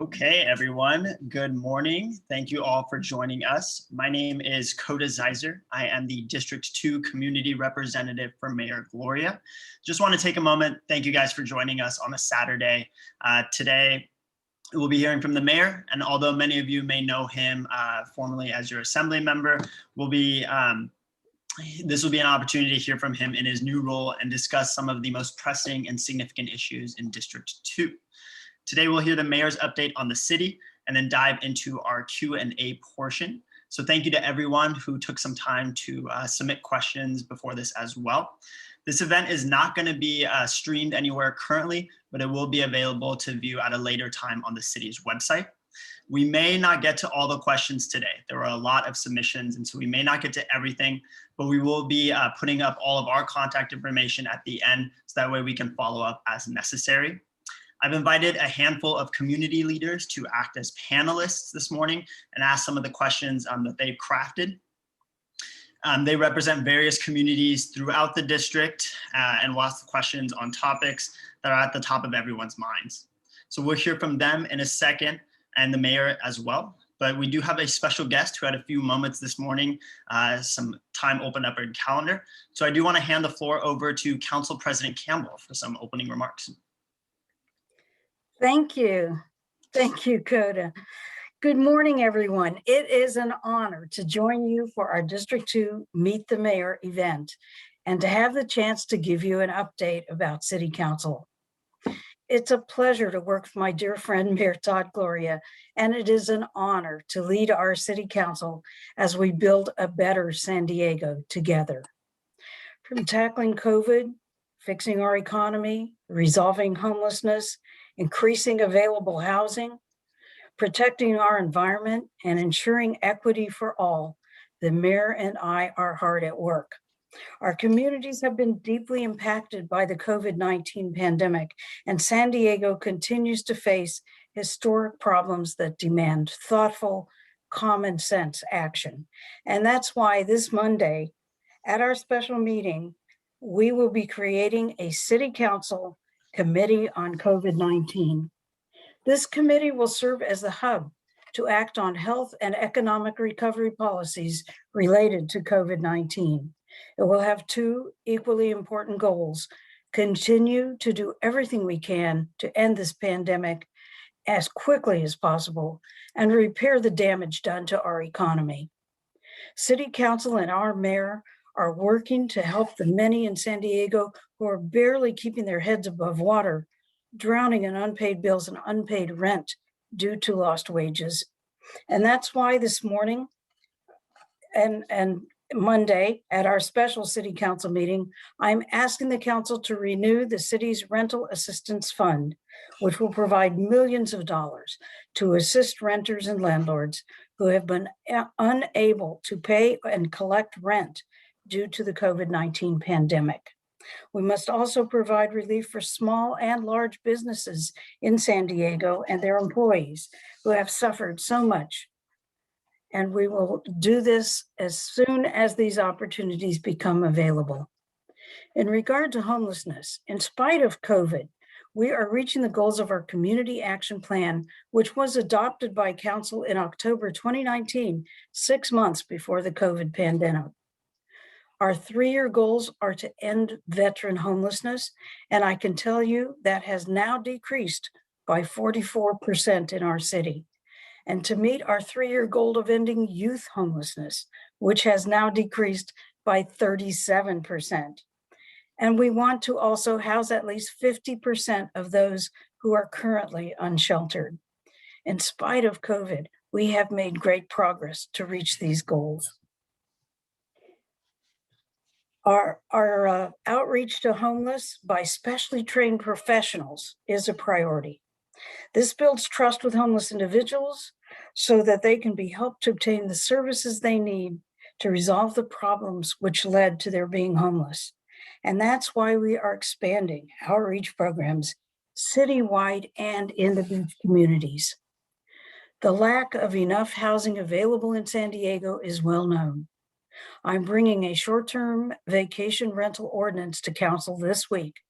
Okay, everyone, good morning. Thank you all for joining us. My name is Coda Zeiser. I am the District 2 Community Representative for Mayor Gloria. Just want to take a moment. Thank you guys for joining us on a Saturday. Today, we'll be hearing from the mayor, and although many of you may know him formerly as your assembly member, this will be an opportunity to hear from him in his new role and discuss some of the most pressing and significant issues in District 2. Today, we'll hear the mayor's update on the city and then dive into our Q&A portion. So thank you to everyone who took some time to submit questions before this as well. This event is not going to be streamed anywhere currently, but it will be available to view at a later time on the city's website. We may not get to all the questions today. There are a lot of submissions, and so we may not get to everything, but we will be putting up all of our contact information at the end, so that way we can follow up as necessary. I've invited a handful of community leaders to act as panelists this morning and ask some of the questions that they've crafted. They represent various communities throughout the district and will ask questions on topics that are at the top of everyone's minds. So we'll hear from them in a second, and the mayor as well. But we do have a special guest who had a few moments this morning, some time opened up her calendar. So I do want to hand the floor over to Council President Campbell for some opening remarks. Thank you. Thank you, Coda. Good morning, everyone. It is an honor to join you for our District 2 Meet the Mayor event and to have the chance to give you an update about City Council. It's a pleasure to work with my dear friend, Mayor Todd, Gloria, and it is an honor to lead our City Council as we build a better San Diego together. From tackling COVID, fixing our economy, resolving homelessness, increasing available housing, protecting our environment, and ensuring equity for all, the mayor and I are hard at work. Our communities have been deeply impacted by the COVID-19 pandemic, and San Diego continues to face historic problems that demand thoughtful, common sense action. And that's why this Monday, at our special meeting, we will be creating a City Council Committee on COVID-19. This committee will serve as the hub to act on health and economic recovery policies related to COVID-19. It will have two equally important goals: continue to do everything we can to end this pandemic as quickly as possible and repair the damage done to our economy. City Council and our mayor are working to help the many in San Diego who are barely keeping their heads above water, drowning in unpaid bills and unpaid rent due to lost wages. And that's why this morning and Monday at our special City Council meeting, I'm asking the council to renew the city's rental assistance fund, which will provide millions of dollars to assist renters and landlords who have been unable to pay and collect rent due to the COVID-19 pandemic. We must also provide relief for small and large businesses in San Diego and their employees who have suffered so much. And we will do this as soon as these opportunities become available. In regard to homelessness, in spite of COVID, we are reaching the goals of our Community Action Plan, which was adopted by Council in October 2019, 6 months before the COVID pandemic. Our 3-year goals are to end veteran homelessness, and I can tell you that has now decreased by 44% in our city. And to meet our 3-year goal of ending youth homelessness, which has now decreased by 37%. And we want to also house at least 50% of those who are currently unsheltered. In spite of COVID, we have made great progress to reach these goals. Our outreach to homeless by specially trained professionals is a priority. This builds trust with homeless individuals so that they can be helped to obtain the services they need to resolve the problems which led to their being homeless. And that's why we are expanding outreach programs citywide and in the beach communities. The lack of enough housing available in San Diego is well known. I'm bringing a short-term vacation rental ordinance to council this week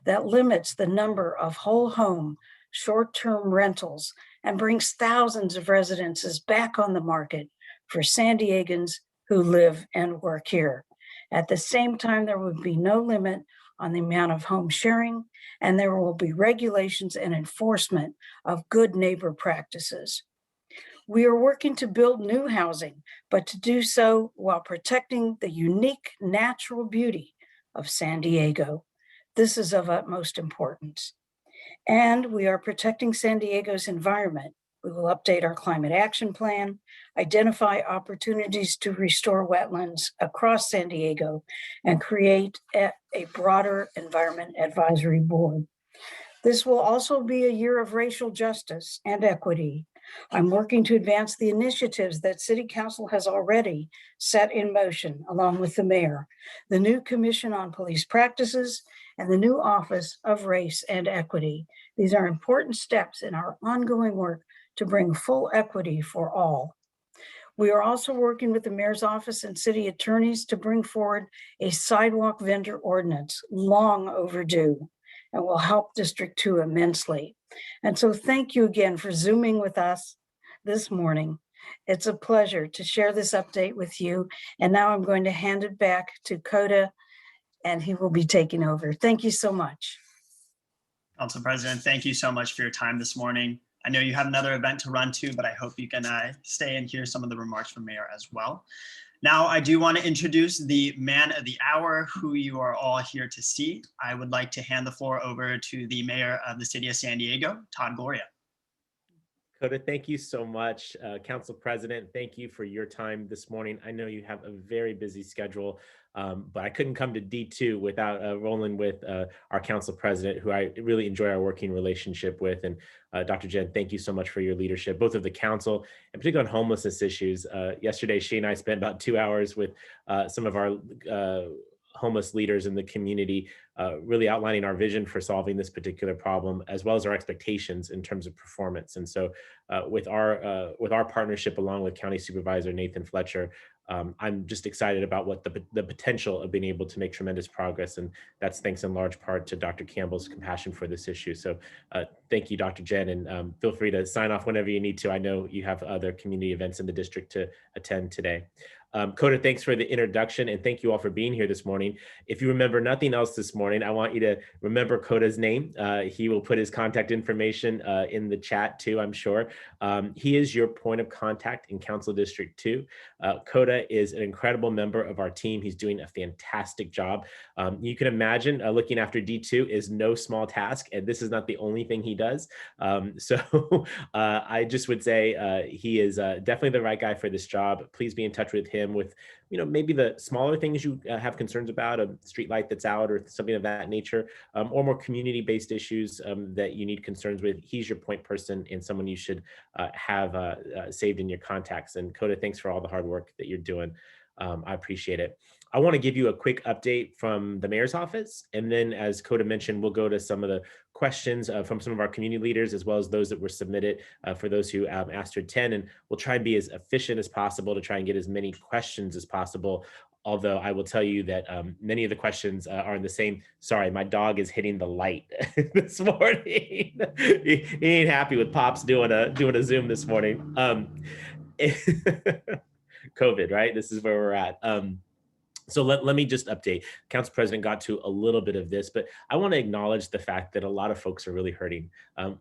that limits the number of whole home short-term rentals and brings thousands of residences back on the market for San Diegans who live and work here. At the same time, there would be no limit on the amount of home sharing, and there will be regulations and enforcement of good neighbor practices. We are working to build new housing, but to do so while protecting the unique natural beauty of San Diego. This is of utmost importance. And we are protecting San Diego's environment. We will update our climate action plan, identify opportunities to restore wetlands across San Diego, and create a broader environment advisory board. This will also be a year of racial justice and equity. I'm working to advance the initiatives that City Council has already set in motion, along with the mayor, the new Commission on Police Practices, and the new Office of Race and Equity. These are important steps in our ongoing work to bring full equity for all. We are also working with the mayor's office and city attorneys to bring forward a sidewalk vendor ordinance, long overdue, and will help District 2 immensely. And so thank you again for Zooming with us this morning. It's a pleasure to share this update with you. And now I'm going to hand it back to Coda, and he will be taking over. Thank you so much. Council President, thank you so much for your time this morning. I know you have another event to run to, but I hope you can stay and hear some of the remarks from Mayor as well. Now, I do want to introduce the man of the hour who you are all here to see. I would like to hand the floor over to the Mayor of the City of San Diego, Todd Gloria. Coda, thank you so much. Council President, thank you for your time this morning. I know you have a very busy schedule, but I couldn't come to D2 without rolling with our Council President, who I really enjoy our working relationship with. And Dr. Jen, thank you so much for your leadership, both of the Council and particularly on homelessness issues. Yesterday, she and I spent about 2 hours with some of our homeless leaders in the community, really outlining our vision for solving this particular problem, as well as our expectations in terms of performance. And so with our partnership, along with County Supervisor Nathan Fletcher, I'm just excited about what the potential of being able to make tremendous progress. And that's thanks in large part to Dr. Campbell's compassion for this issue. So thank you, Dr. Jen, and feel free to sign off whenever you need to. I know you have other community events in the district to attend today. Coda, thanks for the introduction, and thank you all for being here this morning. If you remember nothing else this morning, I want you to remember Coda's name. He will put his contact information in the chat too, I'm sure. He is your point of contact in Council District 2. Coda is an incredible member of our team. He's doing a fantastic job. You can imagine looking after D2 is no small task, and this is not the only thing he does. So I just would say he is definitely the right guy for this job. Please be in touch with him with, maybe the smaller things you have concerns about, a street light that's out or something of that nature, or more community-based issues that you need concerns with. He's your point person and someone you should have saved in your contacts. And Coda, thanks for all the hard work that you're doing. I appreciate it. I want to give you a quick update from the mayor's office. And then, as Coda mentioned, we'll go to some of the questions from some of our community leaders, as well as those that were submitted for those who asked to attend. And we'll try and be as efficient as possible to try and get as many questions as possible. Although I will tell you that many of the questions are in the same, sorry, my dog is hitting the light this morning. he ain't happy with Pops doing a Zoom this morning. COVID, right? This is where we're at. So let me just update. Council President got to a little bit of this, but I want to acknowledge the fact that a lot of folks are really hurting.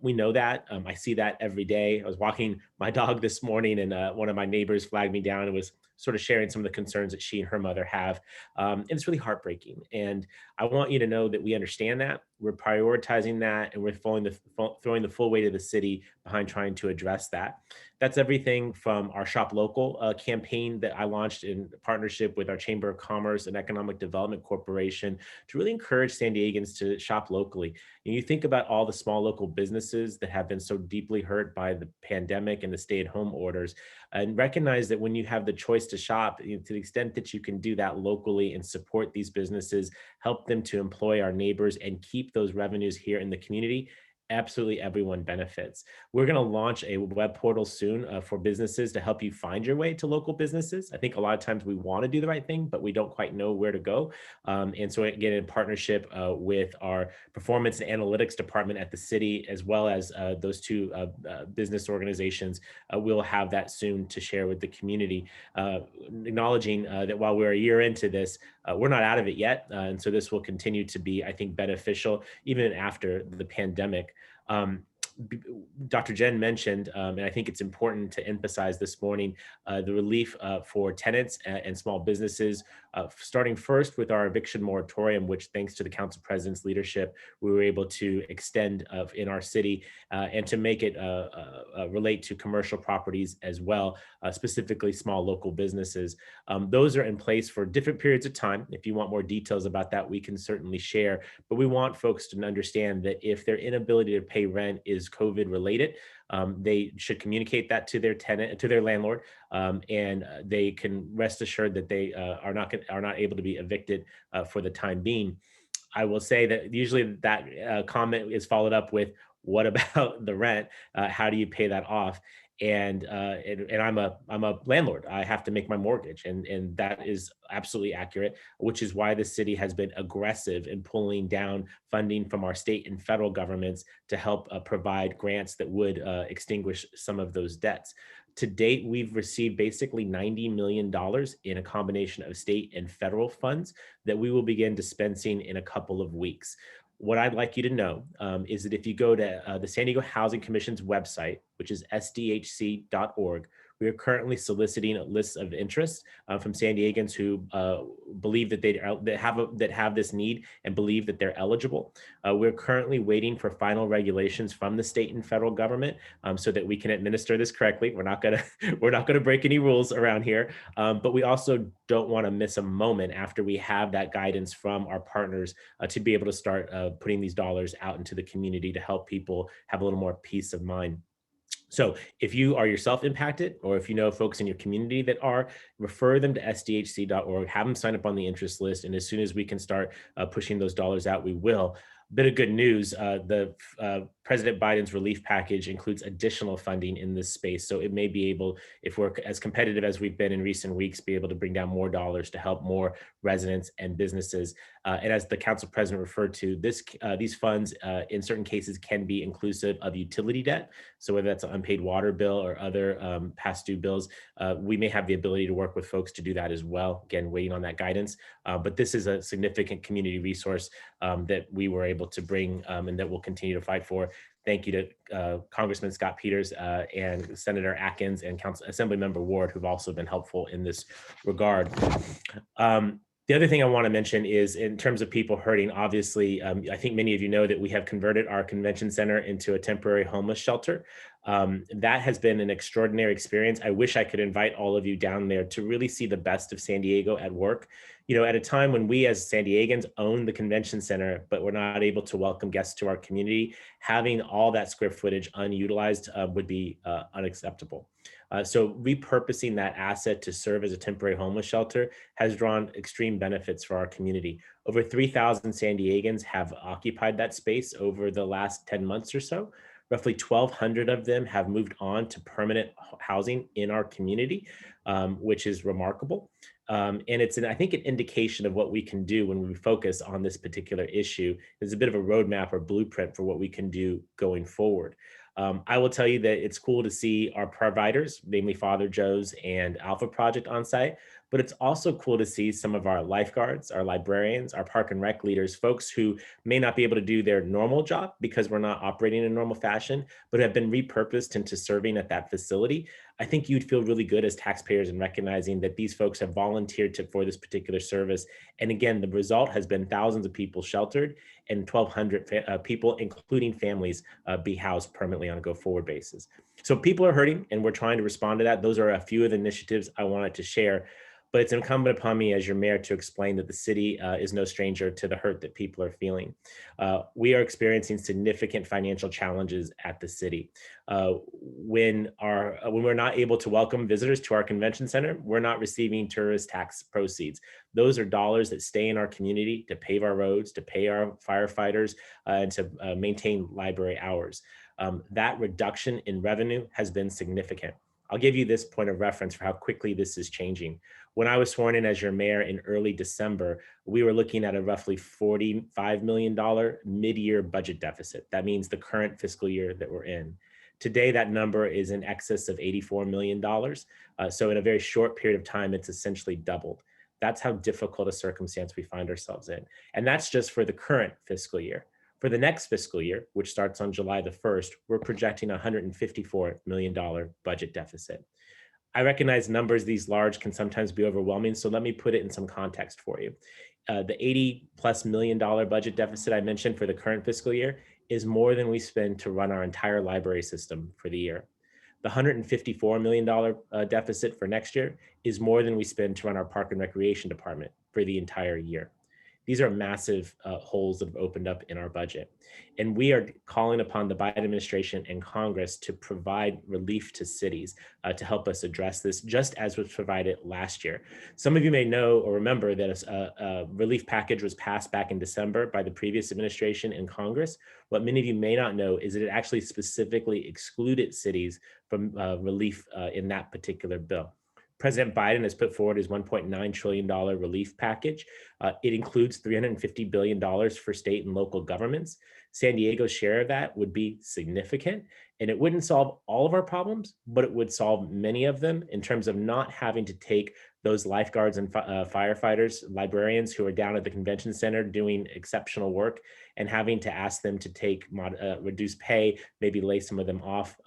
We know that. I see that every day. I was walking my dog this morning, and one of my neighbors flagged me down and was sort of sharing some of the concerns that she and her mother have. And it's really heartbreaking. And I want you to know that we understand that. We're prioritizing that, and we're throwing the full weight of the city behind trying to address that. That's everything from our Shop Local campaign that I launched in partnership with our Chamber of Commerce and Economic Development Corporation to really encourage San Diegans to shop locally. And you think about all the small local businesses that have been so deeply hurt by the pandemic and the stay-at-home orders, and recognize that when you have the choice to shop, to the extent that you can do that locally and support these businesses, help them to employ our neighbors and keep those revenues here in the community, absolutely everyone benefits. We're going to launch a web portal soon for businesses to help you find your way to local businesses. I think a lot of times we want to do the right thing, but we don't quite know where to go. And so again, in partnership with our performance and analytics department at the city, as well as those two business organizations, we'll have that soon to share with the community, acknowledging that while we're a year into this, we're not out of it yet. And so this will continue to be, I think, beneficial even after the pandemic. Um, Dr. Jen mentioned, and I think it's important to emphasize this morning, the relief for tenants and small businesses, starting first with our eviction moratorium, which thanks to the council president's leadership, we were able to extend in our city and to make it relate to commercial properties as well, specifically small local businesses. Those are in place for different periods of time. If you want more details about that, we can certainly share, but we want folks to understand that if their inability to pay rent is COVID related, they should communicate that to their tenant, to their landlord, and they can rest assured that they are not able to be evicted for the time being. I will say that usually that comment is followed up with, "What about the rent? How do you pay that off?" And I'm a landlord. I have to make my mortgage, and that is absolutely accurate. Which is why the city has been aggressive in pulling down funding from our state and federal governments to help provide grants that would extinguish some of those debts. To date, we've received basically $90 million in a combination of state and federal funds that we will begin dispensing in a couple of weeks. What I'd like you to know is that if you go to the San Diego Housing Commission's website, which is sdhc.org, we are currently soliciting lists of interest from San Diegans who believe that that have this need and believe that they're eligible. We're currently waiting for final regulations from the state and federal government so that we can administer this correctly. We're not gonna break any rules around here, but we also don't want to miss a moment after we have that guidance from our partners to be able to start putting these dollars out into the community to help people have a little more peace of mind. So if you are yourself impacted, or if you know folks in your community that are, refer them to sdhc.org, have them sign up on the interest list. And as soon as we can start pushing those dollars out, we will. Bit of good news, President Biden's relief package includes additional funding in this space. So it may be able, if we're as competitive as we've been in recent weeks, be able to bring down more dollars to help more residents and businesses. And as the council president referred to, these funds in certain cases can be inclusive of utility debt. So whether that's an unpaid water bill or other past due bills, we may have the ability to work with folks to do that as well. Again, waiting on that guidance. But this is a significant community resource that we were able to bring and that we'll continue to fight for. Thank you to Congressman Scott Peters and Senator Atkins and Assemblymember Ward, who've also been helpful in this regard. The other thing I want to mention is in terms of people hurting, obviously, I think many of you know that we have converted our convention center into a temporary homeless shelter. That has been an extraordinary experience. I wish I could invite all of you down there to really see the best of San Diego at work. You know, at a time when we as San Diegans own the convention center, but we're not able to welcome guests to our community, having all that square footage unutilized would be unacceptable. So repurposing that asset to serve as a temporary homeless shelter has drawn extreme benefits for our community. Over 3,000 San Diegans have occupied that space over the last 10 months or so. Roughly 1,200 of them have moved on to permanent housing in our community, which is remarkable. And it's, I think, an indication of what we can do when we focus on this particular issue. It's a bit of a roadmap or blueprint for what we can do going forward. I will tell you that it's cool to see our providers, namely Father Joe's and Alpha Project on site, but it's also cool to see some of our lifeguards, our librarians, our park and rec leaders, folks who may not be able to do their normal job because we're not operating in a normal fashion, but have been repurposed into serving at that facility. I think you'd feel really good as taxpayers in recognizing that these folks have volunteered for this particular service. And again, the result has been thousands of people sheltered and 1,200 people, including families, be housed permanently on a go-forward basis. So people are hurting and we're trying to respond to that. Those are a few of the initiatives I wanted to share. but it's incumbent upon me as your mayor to explain that the city is no stranger to the hurt that people are feeling. We are experiencing significant financial challenges at the city. When we're not able to welcome visitors to our convention center, we're not receiving tourist tax proceeds. Those are dollars that stay in our community to pave our roads, to pay our firefighters, and to maintain library hours. That reduction in revenue has been significant. I'll give you this point of reference for how quickly this is changing. When I was sworn in as your mayor in early December, we were looking at a roughly $45 million mid-year budget deficit. That means the current fiscal year that we're in. Today, that number is in excess of $84 million. So in a very short period of time, it's essentially doubled. That's how difficult a circumstance we find ourselves in. And that's just for the current fiscal year. For the next fiscal year, which starts on July the 1st, we're projecting a $154 million budget deficit. I recognize numbers these large can sometimes be overwhelming, so let me put it in some context for you. The $80+ million budget deficit I mentioned for the current fiscal year is more than we spend to run our entire library system for the year. The $154 million deficit for next year is more than we spend to run our Park and Recreation Department for the entire year. These are massive holes that have opened up in our budget. And we are calling upon the Biden administration and Congress to provide relief to cities to help us address this, just as was provided last year. Some of you may know or remember that a relief package was passed back in December by the previous administration and Congress. What many of you may not know is that it actually specifically excluded cities from relief in that particular bill. President Biden has put forward his $1.9 trillion relief package. It includes $350 billion for state and local governments. San Diego's share of that would be significant, and it wouldn't solve all of our problems, but it would solve many of them in terms of not having to take those lifeguards and firefighters, librarians who are down at the convention center doing exceptional work and having to ask them to take reduced pay, maybe lay some of them off.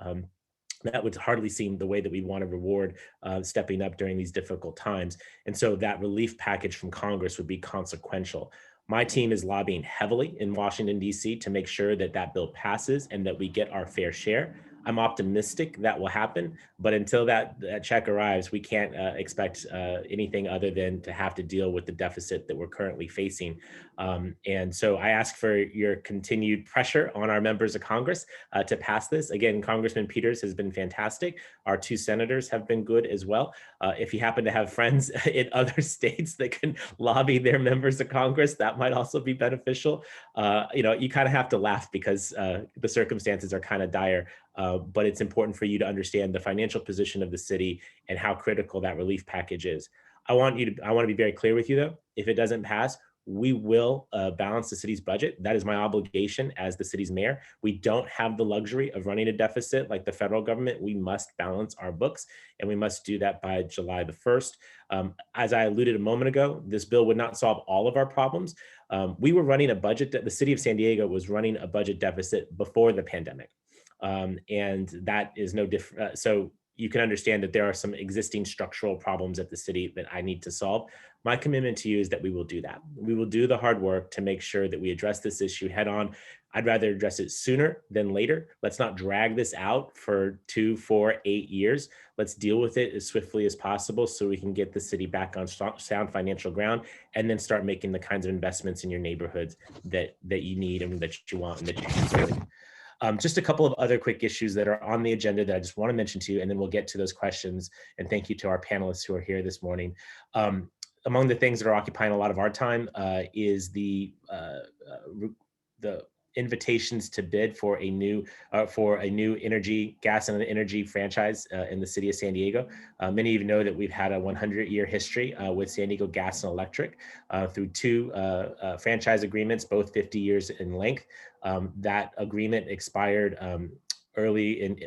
That would hardly seem the way that we want to reward stepping up during these difficult times. And so that relief package from Congress would be consequential. My team is lobbying heavily in Washington, D.C. to make sure that that bill passes and that we get our fair share. I'm optimistic that will happen, but until that check arrives, we can't expect anything other than to have to deal with the deficit that we're currently facing. And so I ask for your continued pressure on our members of Congress to pass this. Again, Congressman Peters has been fantastic. Our two senators have been good as well. If you happen to have friends in other states that can lobby their members of Congress, that might also be beneficial. You kind of have to laugh because the circumstances are kind of dire. But it's important for you to understand the financial position of the city and how critical that relief package is. I want to be very clear with you though. If it doesn't pass, we will balance the city's budget. That is my obligation as the city's mayor. We don't have the luxury of running a deficit like the federal government. We must balance our books, and we must do that by July the 1st. As I alluded a moment ago, this bill would not solve all of our problems. We were running a budget, the city of San Diego was running a budget deficit before the pandemic. And that is no different. So you can understand that there are some existing structural problems at the city that I need to solve. My commitment to you is that we will do that. We will do the hard work to make sure that we address this issue head on. I'd rather address it sooner than later. Let's not drag this out for 2, 4, 8 years. Let's deal with it as swiftly as possible so we can get the city back on sound financial ground and then start making the kinds of investments in your neighborhoods that you need and that you want and that you deserve. Just a couple of other quick issues that are on the agenda that I just want to mention to you, and then we'll get to those questions. And thank you to our panelists who are here this morning. Among the things that are occupying a lot of our time is the invitations to bid for a new gas and energy franchise in the city of San Diego. Many of you know that we've had a 100-year history with San Diego Gas and Electric through 2 franchise agreements, both 50 years in length. That agreement expired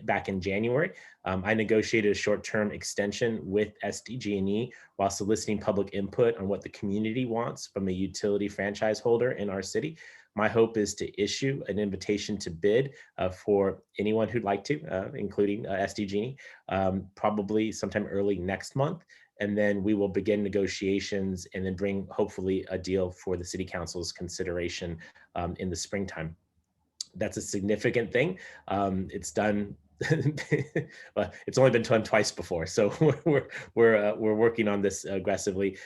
back in January. I negotiated a short-term extension with SDG&E while soliciting public input on what the community wants from a utility franchise holder in our city. My hope is to issue an invitation to bid for anyone who'd like to, including SDG&E, probably sometime early next month. And then we will begin negotiations and then bring hopefully a deal for the city council's consideration in the springtime. That's a significant thing. It's done well, it's only been done twice before, so we're working on this aggressively.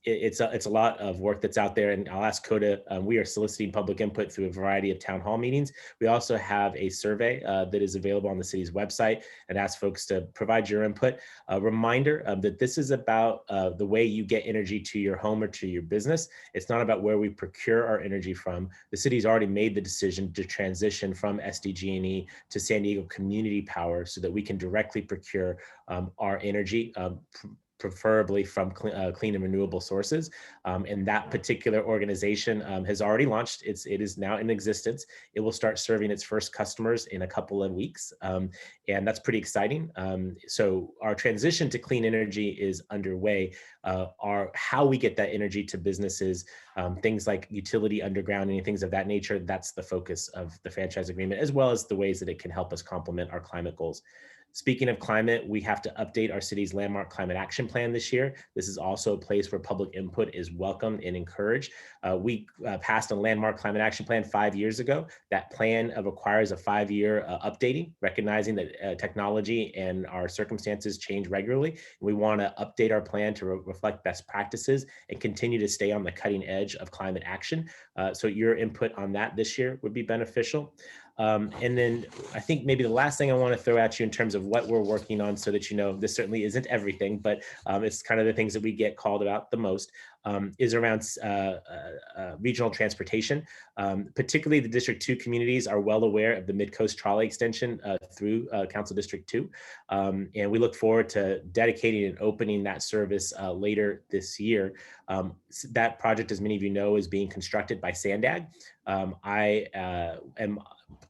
It's a lot of work that's out there, and I'll ask Coda. We are soliciting public input through a variety of town hall meetings. We also have a survey that is available on the city's website and ask folks to provide your input. A reminder that this is about the way you get energy to your home or to your business. It's not about where we procure our energy from. The city's already made the decision to transition from SDG&E to San Diego Community Power so that we can directly procure our energy, preferably from clean and renewable sources. And that particular organization has already launched. It is now in existence. It will start serving its first customers in a couple of weeks. And that's pretty exciting. So our transition to clean energy is underway. How we get that energy to businesses, things like utility underground and things of that nature, that's the focus of the franchise agreement, as well as the ways that it can help us complement our climate goals. Speaking of climate, we have to update our city's landmark climate action plan this year. This is also a place where public input is welcomed and encouraged. We passed a landmark climate action plan 5 years ago. That plan requires a 5-year updating, recognizing that technology and our circumstances change regularly. We want to update our plan to reflect best practices and continue to stay on the cutting edge of climate action. So your input on that this year would be beneficial. And then I think maybe the last thing I want to throw at you in terms of what we're working on, so that you know this certainly isn't everything, but it's kind of the things that we get called about the most, is around regional transportation. Particularly the District 2 communities are well aware of the Midcoast Trolley extension through Council District 2. And we look forward to dedicating and opening that service later this year. That project, as many of you know, is being constructed by Sandag. I am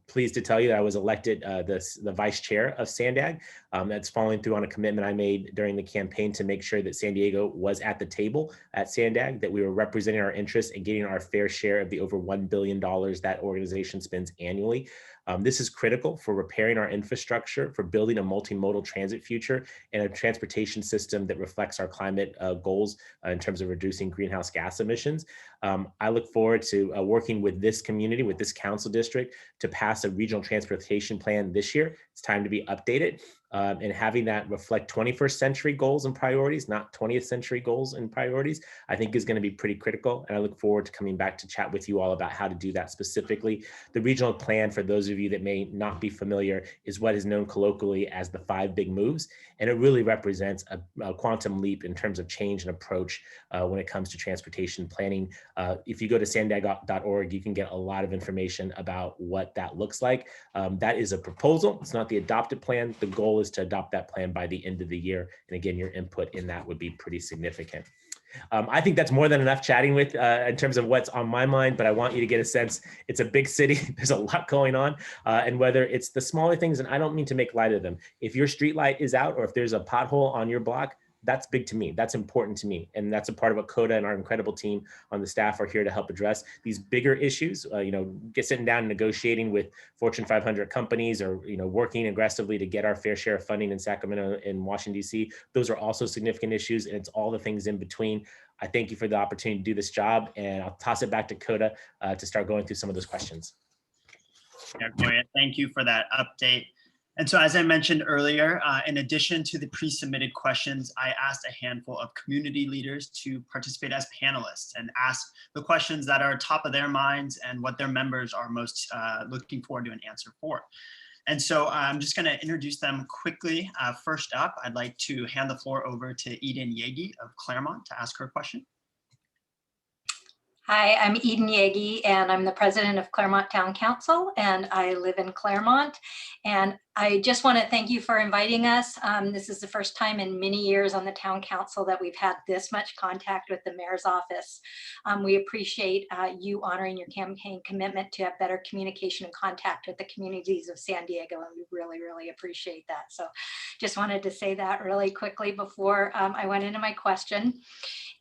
pleased to tell you that I was elected the vice chair of Sandag. That's following through on a commitment I made during the campaign to make sure that San Diego was at the table at Sandag, that we were representing our interests and getting our fair share of the over $1 billion that organization spends annually. This is critical for repairing our infrastructure, for building a multimodal transit future and a transportation system that reflects our climate goals in terms of reducing greenhouse gas emissions. I look forward to working with this community, with this council district, to pass a regional transportation plan this year. It's time to be updated. And having that reflect 21st century goals and priorities, not 20th century goals and priorities, I think is going to be pretty critical. And I look forward to coming back to chat with you all about how to do that specifically. The regional plan, for those of you that may not be familiar, is what is known colloquially as the 5 big moves. And it really represents a quantum leap in terms of change and approach when it comes to transportation planning. If you go to sandag.org, you can get a lot of information about what that looks like. That is a proposal. It's not the adopted plan. The goal is to adopt that plan by the end of the year. And again, your input in that would be pretty significant. I think that's more than enough chatting with in terms of what's on my mind, but I want you to get a sense. It's a big city. There's a lot going on. And whether it's the smaller things, and I don't mean to make light of them, if your street light is out or if there's a pothole on your block, that's big to me. That's important to me. And that's a part of what Coda and our incredible team on the staff are here to help address. These bigger issues, sitting down and negotiating with Fortune 500 companies, or, working aggressively to get our fair share of funding in Sacramento and Washington, D.C. Those are also significant issues, and it's all the things in between. I thank you for the opportunity to do this job, and I'll toss it back to Coda to start going through some of those questions. Yeah, Gloria, thank you for that update. And so, as I mentioned earlier, in addition to the pre-submitted questions, I asked a handful of community leaders to participate as panelists and ask the questions that are top of their minds and what their members are most looking forward to an answer for. And so I'm just going to introduce them quickly. First up, I'd like to hand the floor over to Eden Yagi of Claremont to ask her question. Hi, I'm Eden Yagi, and I'm the president of Claremont Town Council, and I live in Claremont. And I just want to thank you for inviting us. This is the first time in many years on the town council that we've had this much contact with the mayor's office. We appreciate you honoring your campaign commitment to have better communication and contact with the communities of San Diego, and we really, really appreciate that. So just wanted to say that really quickly before I went into my question.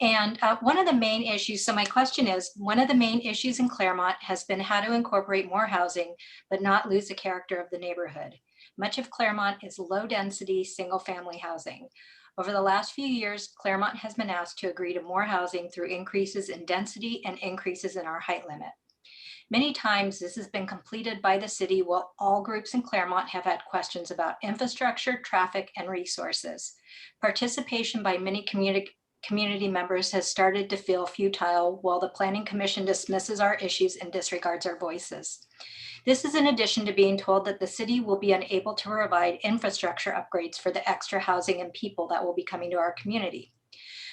And one of the main issues, so my question is, one of the main issues in Claremont has been how to incorporate more housing, but not lose the character of the neighborhood. Much of Claremont is low density, single family housing. Over the last few years, Claremont has been asked to agree to more housing through increases in density and increases in our height limit. Many times this has been completed by the city while all groups in Claremont have had questions about infrastructure, traffic, and resources. Participation by many community members has started to feel futile while the Planning Commission dismisses our issues and disregards our voices. This is in addition to being told that the city will be unable to provide infrastructure upgrades for the extra housing and people that will be coming to our community.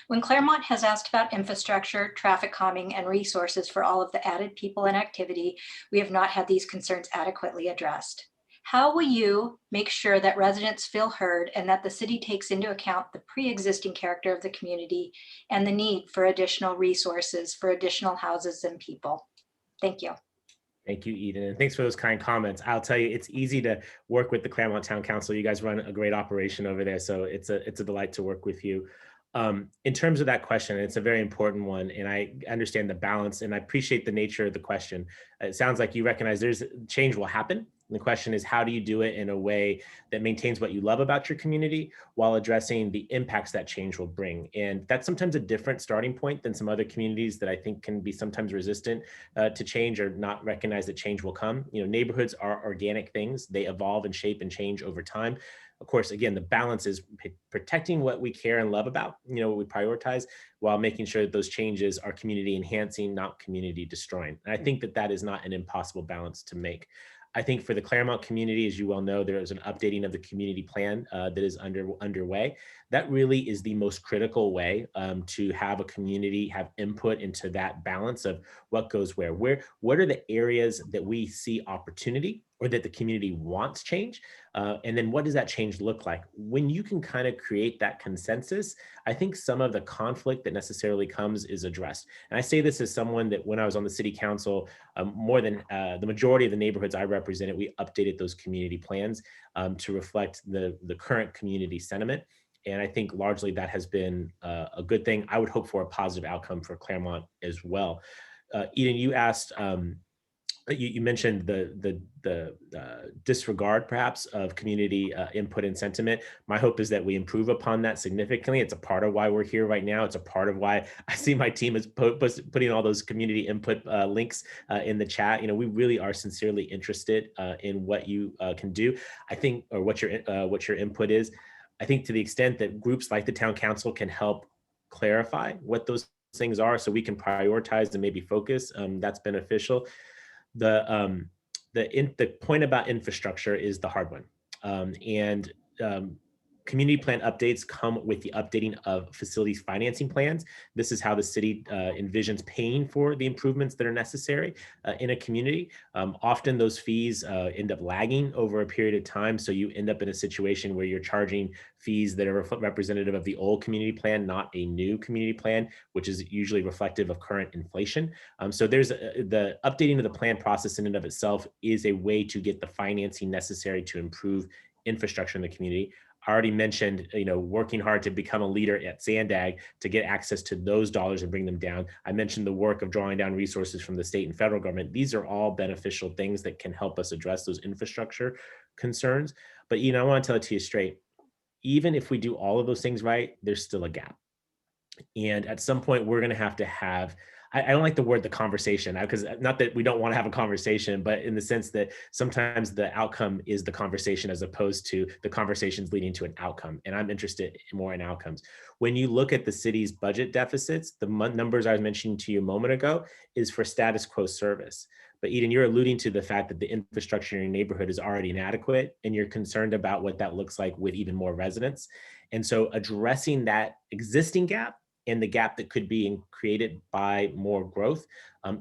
When Claremont has asked about infrastructure, traffic calming, and resources for all of the added people and activity, we have not had these concerns adequately addressed. How will you make sure that residents feel heard and that the city takes into account the pre-existing character of the community and the need for additional resources for additional houses and people? Thank you. Thank you, Eden, and thanks for those kind comments. I'll tell you, it's easy to work with the Claremont Town Council. You guys run a great operation over there, so it's a delight to work with you. In terms of that question, it's a very important one, and I understand the balance, and I appreciate the nature of the question. It sounds like you recognize there's change will happen. And the question is, how do you do it in a way that maintains what you love about your community while addressing the impacts that change will bring? And that's sometimes a different starting point than some other communities that I think can be sometimes resistant to change or not recognize that change will come. You know, neighborhoods are organic things. They evolve and shape and change over time. Of course, again, the balance is protecting what we care and love about, you know, what we prioritize, while making sure that those changes are community enhancing, not community destroying. And I think that that is not an impossible balance to make. I think for the Claremont community, as you well know, there is an updating of the community plan that is underway. That really is the most critical way to have a community have input into that balance of what goes where. What are the areas that we see opportunity or that the community wants change? And then what does that change look like? When you can kind of create that consensus, I think some of the conflict that necessarily comes is addressed. And I say this as someone that when I was on the city council, more than the majority of the neighborhoods I represented, we updated those community plans to reflect the current community sentiment. And I think largely that has been a good thing. I would hope for a positive outcome for Claremont as well. Eden, you asked, you mentioned the disregard perhaps of community input and sentiment. My hope is that we improve upon that significantly. It's a part of why we're here right now. It's a part of why I see my team is putting all those community input links in the chat. You know, we really are sincerely interested in what you can do. I think, or what your input is. I think to the extent that groups like the town council can help clarify what those things are so we can prioritize and maybe focus, that's beneficial. The point about infrastructure is the hard one. Community plan updates come with the updating of facilities financing plans. This is how the city envisions paying for the improvements that are necessary in a community. Often those fees end up lagging over a period of time. So you end up in a situation where you're charging fees that are representative of the old community plan, not a new community plan, which is usually reflective of current inflation. So there's the updating of the plan process in and of itself is a way to get the financing necessary to improve infrastructure in the community. I already mentioned, you know, working hard to become a leader at Sandag to get access to those dollars and bring them down. I mentioned the work of drawing down resources from the state and federal government. These are all beneficial things that can help us address those infrastructure concerns. But, you know, I want to tell it to you straight. Even if we do all of those things right, there's still a gap. And at some point, we're going to have I don't like the word the conversation, because not that we don't want to have a conversation, but in the sense that sometimes the outcome is the conversation as opposed to the conversations leading to an outcome. And I'm interested more in outcomes. When you look at the city's budget deficits, the numbers I was mentioning to you a moment ago is for status quo service. But Eden, you're alluding to the fact that the infrastructure in your neighborhood is already inadequate, and you're concerned about what that looks like with even more residents. And so addressing that existing gap and the gap that could be created by more growth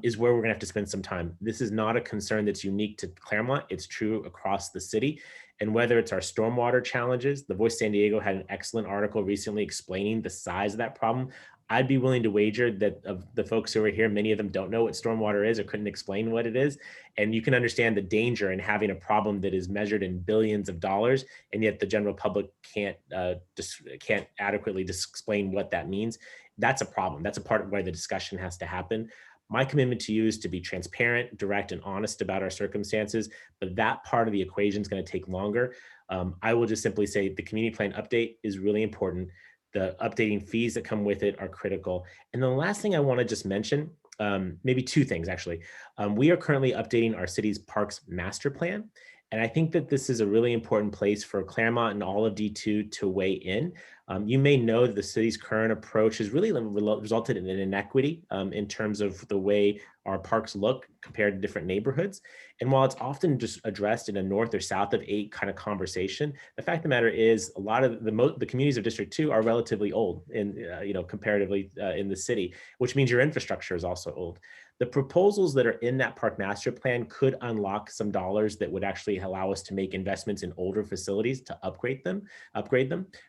is where we're gonna have to spend some time. This is not a concern that's unique to Claremont. It's true across the city. And whether it's our stormwater challenges, the Voice San Diego had an excellent article recently explaining the size of that problem. I'd be willing to wager that of the folks who are here, many of them don't know what stormwater is or couldn't explain what it is. And you can understand the danger in having a problem that is measured in billions of dollars, and yet the general public can't adequately explain what that means. That's a problem. That's a part of where the discussion has to happen. My commitment to you is to be transparent, direct, and honest about our circumstances, but that part of the equation is going to take longer. I will just simply say the community plan update is really important. The updating fees that come with it are critical. And the last thing I want to just mention maybe two things actually. We are currently updating our city's parks master plan. And I think that this is a really important place for Claremont and all of D2 to weigh in. You may know that the city's current approach has really resulted in an inequity in terms of the way our parks look compared to different neighborhoods. And while it's often just addressed in a north or south of 8 kind of conversation, the fact of the matter is a lot of the communities of District 2 are relatively old in, comparatively in the city, which means your infrastructure is also old. The proposals that are in that park master plan could unlock some dollars that would actually allow us to make investments in older facilities to upgrade them.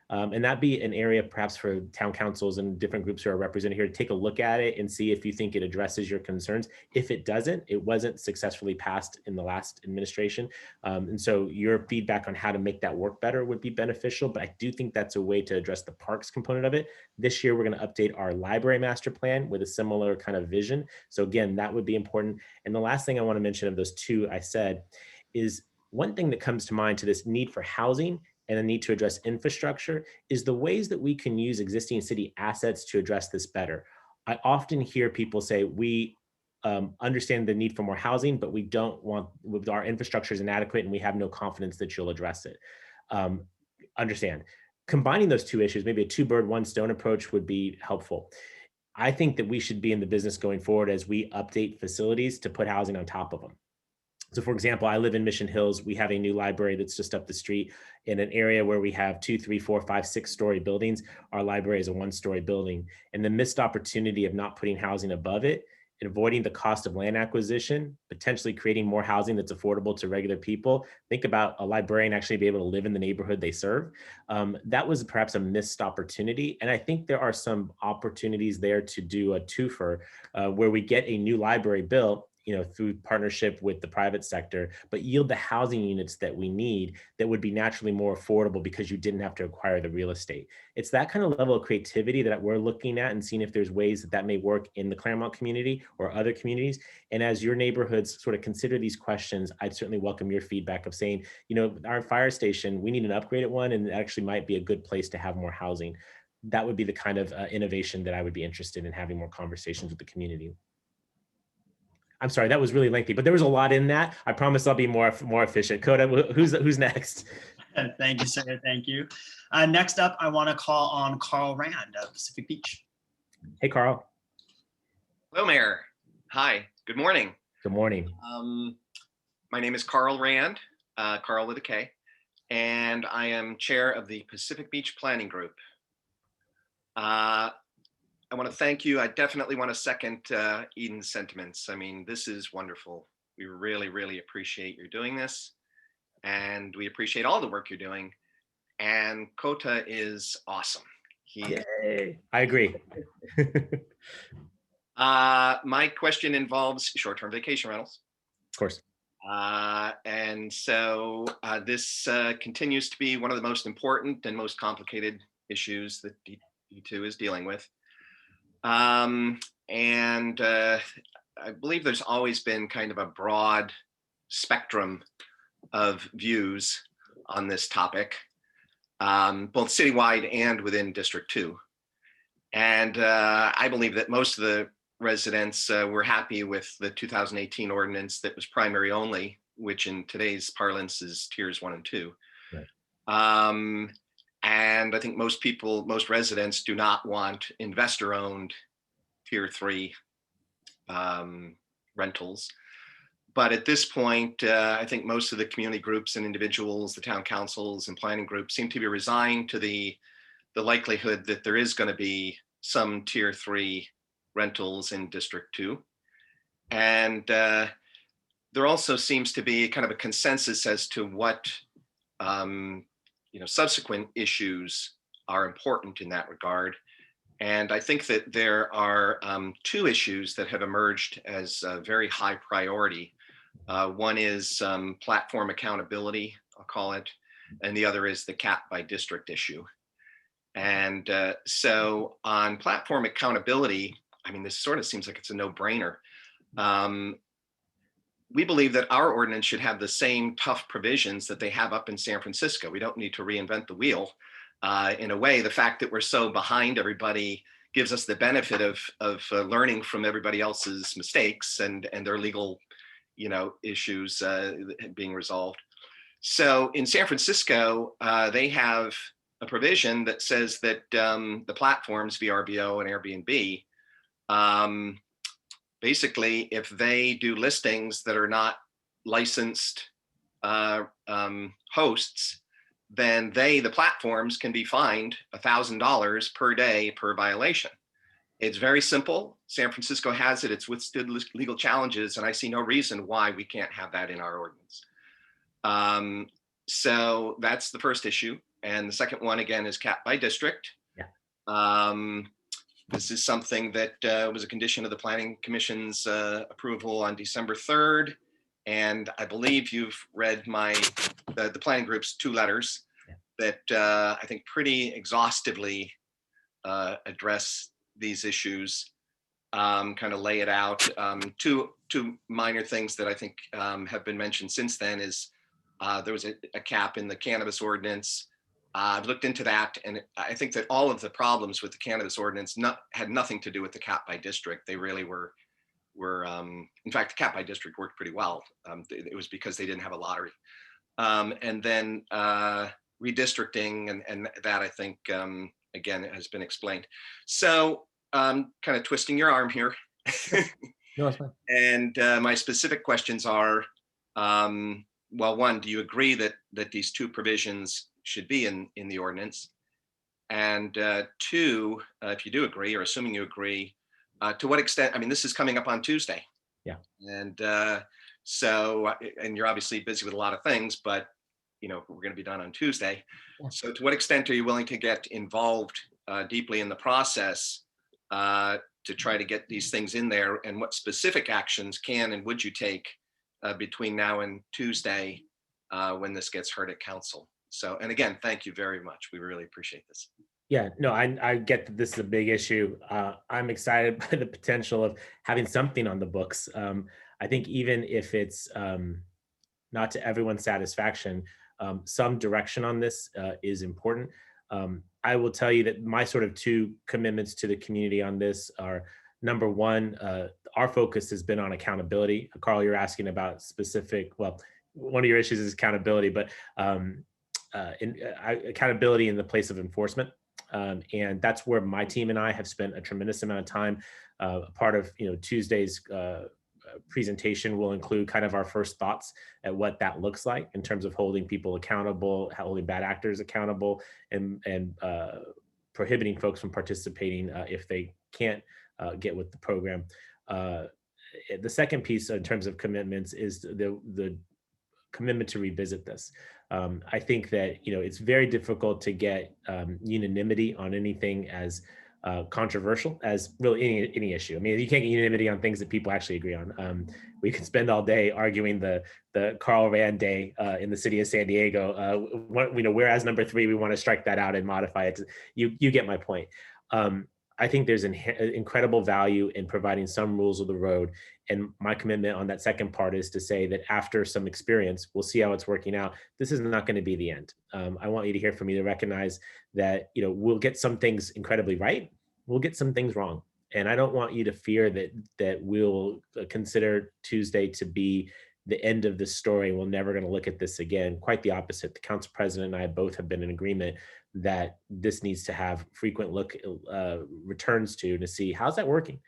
And that'd be an area perhaps for town councils and different groups who are represented here to take a look at it and see if you think it addresses your concerns. If it doesn't, it wasn't successfully passed in the last administration. And so your feedback on how to make that work better would be beneficial, but I do think that's a way to address the parks component of it. This year, we're going to update our library master plan with a similar kind of vision. So again, that would be important. And the last thing I want to mention of those two I said is one thing that comes to mind to this need for housing and the need to address infrastructure is the ways that we can use existing city assets to address this better. I often hear people say, we understand the need for more housing, but we don't want, our infrastructure is inadequate and we have no confidence that you'll address it. Understand. Combining those two issues, maybe a 2-bird, 1-stone approach would be helpful. I think that we should be in the business going forward as we update facilities to put housing on top of them. So for example, I live in Mission Hills. We have a new library that's just up the street in an area where we have 2, 3, 4, 5, 6-story buildings. Our library is a 1-story building, and the missed opportunity of not putting housing above it and avoiding the cost of land acquisition, potentially creating more housing that's affordable to regular people. Think about a librarian actually be able to live in the neighborhood they serve. That was perhaps a missed opportunity. And I think there are some opportunities there to do a twofer where we get a new library built, through partnership with the private sector, but yield the housing units that we need that would be naturally more affordable because you didn't have to acquire the real estate. It's that kind of level of creativity that we're looking at and seeing if there's ways that may work in the Claremont community or other communities. And as your neighborhoods sort of consider these questions, I'd certainly welcome your feedback of saying, our fire station, we need an upgraded one, and it actually might be a good place to have more housing. That would be the kind of innovation that I would be interested in having more conversations with the community. I'm sorry, that was really lengthy, but there was a lot in that. I promise I'll be more efficient. Coda, who's next? Thank you, sir. Thank you. Next up, I want to call on Carl Rand of Pacific Beach. Hey, Carl. Hello, Mayor. Hi. Good morning. Good morning. My name is Carl Rand, Carl with a K, and I am chair of the Pacific Beach Planning Group. I want to thank you. I definitely want to second Eden's sentiments. I mean, this is wonderful. We really, really appreciate you doing this. And we appreciate all the work you're doing. And Kota is awesome. Yay. I agree. My question involves short-term vacation rentals. Of course. And so this continues to be one of the most important and most complicated issues that D2 is dealing with. I believe there's always been kind of a broad spectrum of views on this topic, both citywide and within District 2. And I believe that most of the residents were happy with the 2018 ordinance that was primary only, which in today's parlance is tiers 1 and 2. Right. And I think most residents do not want investor-owned tier 3 rentals. But at this point, I think most of the community groups and individuals, the town councils and planning groups seem to be resigned to the likelihood that there is going to be some tier 3 rentals in District 2. And there also seems to be kind of a consensus as to what subsequent issues are important in that regard. And I think that there are 2 issues that have emerged as a very high priority. One is platform accountability, I'll call it, and the other is the cap by district issue. And so on platform accountability, I mean, this sort of seems like it's a no-brainer. We believe that our ordinance should have the same tough provisions that they have up in San Francisco. We don't need to reinvent the wheel. In a way, the fact that we're so behind everybody gives us the benefit of learning from everybody else's mistakes and their legal, issues being resolved. So in San Francisco, they have a provision that says that the platforms, VRBO and Airbnb, basically, if they do listings that are not licensed hosts, then the platforms can be fined $1,000 per day per violation. It's very simple. San Francisco has it. It's withstood legal challenges, and I see no reason why we can't have that in our ordinance. So that's the first issue. And the second one, again, is capped by district. Yeah. This is something that was a condition of the Planning Commission's approval on December 3rd. And I believe you've read the planning group's 2 letters that I think pretty exhaustively address these issues, kind of lay it out. Two minor things that I think have been mentioned since then is there was a cap in the cannabis ordinance. I've looked into that, and I think that all of the problems with the cannabis ordinance had nothing to do with the cap by district. They really were in fact, the cap by district worked pretty well. It was because they didn't have a lottery. And then redistricting and that, I think, again, it has been explained. So kind of twisting your arm here. No, that's fine. And my specific questions are, well, one, do you agree that these 2 provisions should be in the ordinance? And 2, if you do agree, or assuming you agree, to what extent, I mean, this is coming up on Tuesday. Yeah. And so, and you're obviously busy with a lot of things, but we're going to be done on Tuesday. Yeah. So to what extent are you willing to get involved deeply in the process to try to get these things in there? And what specific actions can and would you take between now and Tuesday when this gets heard at council? So, and again, thank you very much. We really appreciate this. Yeah, no, I get that this is a big issue. I'm excited by the potential of having something on the books. I think even if it's not to everyone's satisfaction, some direction on this is important. I will tell you that my sort of 2 commitments to the community on this are, number one, our focus has been on accountability. Carl, you're asking about specific, well, one of your issues is accountability, but accountability in the place of enforcement. And that's where my team and I have spent a tremendous amount of time. Part of Tuesday's presentation will include kind of our first thoughts at what that looks like in terms of holding people accountable, holding bad actors accountable, and prohibiting folks from participating if they can't get with the program. The second piece in terms of commitments is the commitment to revisit this. I think that it's very difficult to get unanimity on anything as controversial as really any issue. I mean, you can't get unanimity on things that people actually agree on. We could spend all day arguing the Carl Rand Day in the city of San Diego. Whereas number 3, we want to strike that out and modify it. You get my point. I think there's incredible value in providing some rules of the road. And my commitment on that second part is to say that after some experience, we'll see how it's working out. This is not going to be the end. I want you to hear from me to recognize that, we'll get some things incredibly right. We'll get some things wrong. And I don't want you to fear that we'll consider Tuesday to be the end of this story. We're never going to look at this again. Quite the opposite. The council president and I both have been in agreement that this needs to have frequent returns to see how's that working.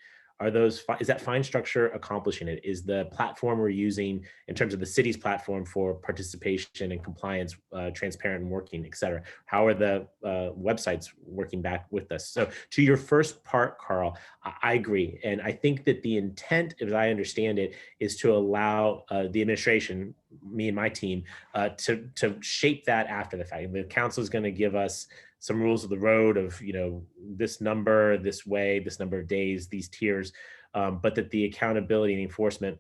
Is that fine structure accomplishing it? Is the platform we're using in terms of the city's platform for participation and compliance transparent and working, et cetera? How are the websites working back with us? So to your first part, Carl, I agree. And I think that the intent, as I understand it, is to allow the administration, me and my team, to shape that after the fact. The council is going to give us some rules of the road of, this number, this way, this number of days, these tiers, but that the accountability and enforcement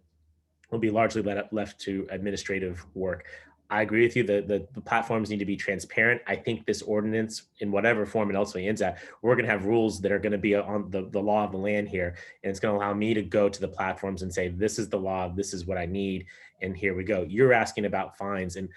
will be largely left to administrative work. I agree with you that the platforms need to be transparent. I think this ordinance, in whatever form it ultimately ends at, we're going to have rules that are going to be on the law of the land here. And it's going to allow me to go to the platforms and say, this is the law, this is what I need, and here we go. You're asking about fines. And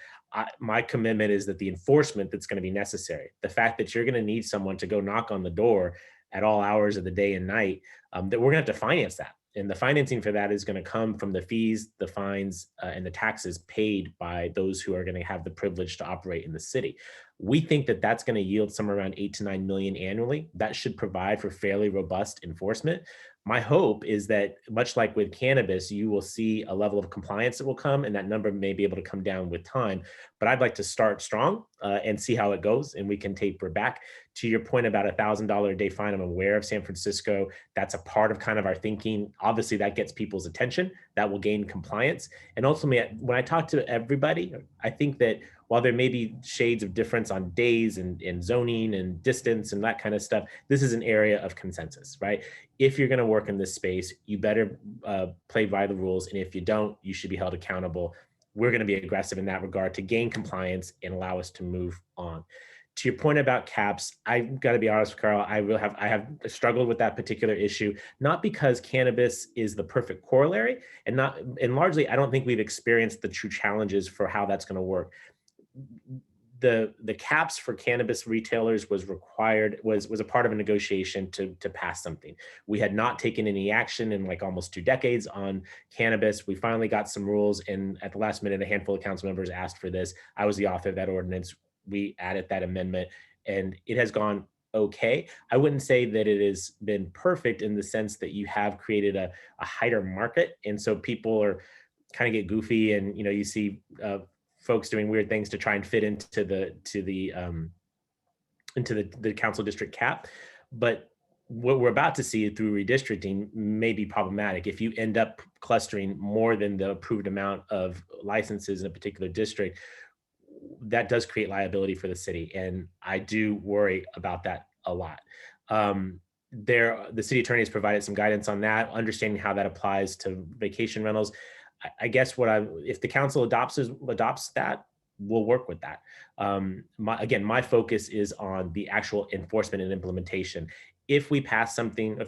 my commitment is that the enforcement that's going to be necessary, the fact that you're going to need someone to go knock on the door at all hours of the day and night, that we're going to have to finance that. And the financing for that is going to come from the fees, the fines, and the taxes paid by those who are going to have the privilege to operate in the city. We think that that's going to yield somewhere around 8 to 9 million annually. That should provide for fairly robust enforcement. My hope is that, much like with cannabis, you will see a level of compliance that will come, and that number may be able to come down with time. But I'd like to start strong and see how it goes, and we can taper back. To your point about $1,000 a day fine, I'm aware of San Francisco. That's a part of kind of our thinking. Obviously, that gets people's attention. That will gain compliance. And ultimately, when I talk to everybody, I think that while there may be shades of difference on days and zoning and distance and that kind of stuff, this is an area of consensus, right? If you're going to work in this space, you better play by the rules. And if you don't, you should be held accountable. We're going to be aggressive in that regard to gain compliance and allow us to move on. To your point about caps, I've got to be honest, Carl, I have struggled with that particular issue, not because cannabis is the perfect corollary, and largely, I don't think we've experienced the true challenges for how that's going to work. The caps for cannabis retailers was a part of a negotiation to pass something. We had not taken any action in like almost 2 decades on cannabis. We finally got some rules, and at the last minute, a handful of council members asked for this. I was the author of that ordinance. We added that amendment, and it has gone okay. I wouldn't say that it has been perfect in the sense that you have created a hider market, and so people are kind of get goofy, and you see folks doing weird things to try and fit into the council district cap. But what we're about to see through redistricting may be problematic. If you end up clustering more than the approved amount of licenses in a particular district, that does create liability for the city. And I do worry about that a lot. The city attorney has provided some guidance on that, understanding how that applies to vacation rentals. I guess if the council adopts that, we'll work with that. My focus is on the actual enforcement and implementation. If the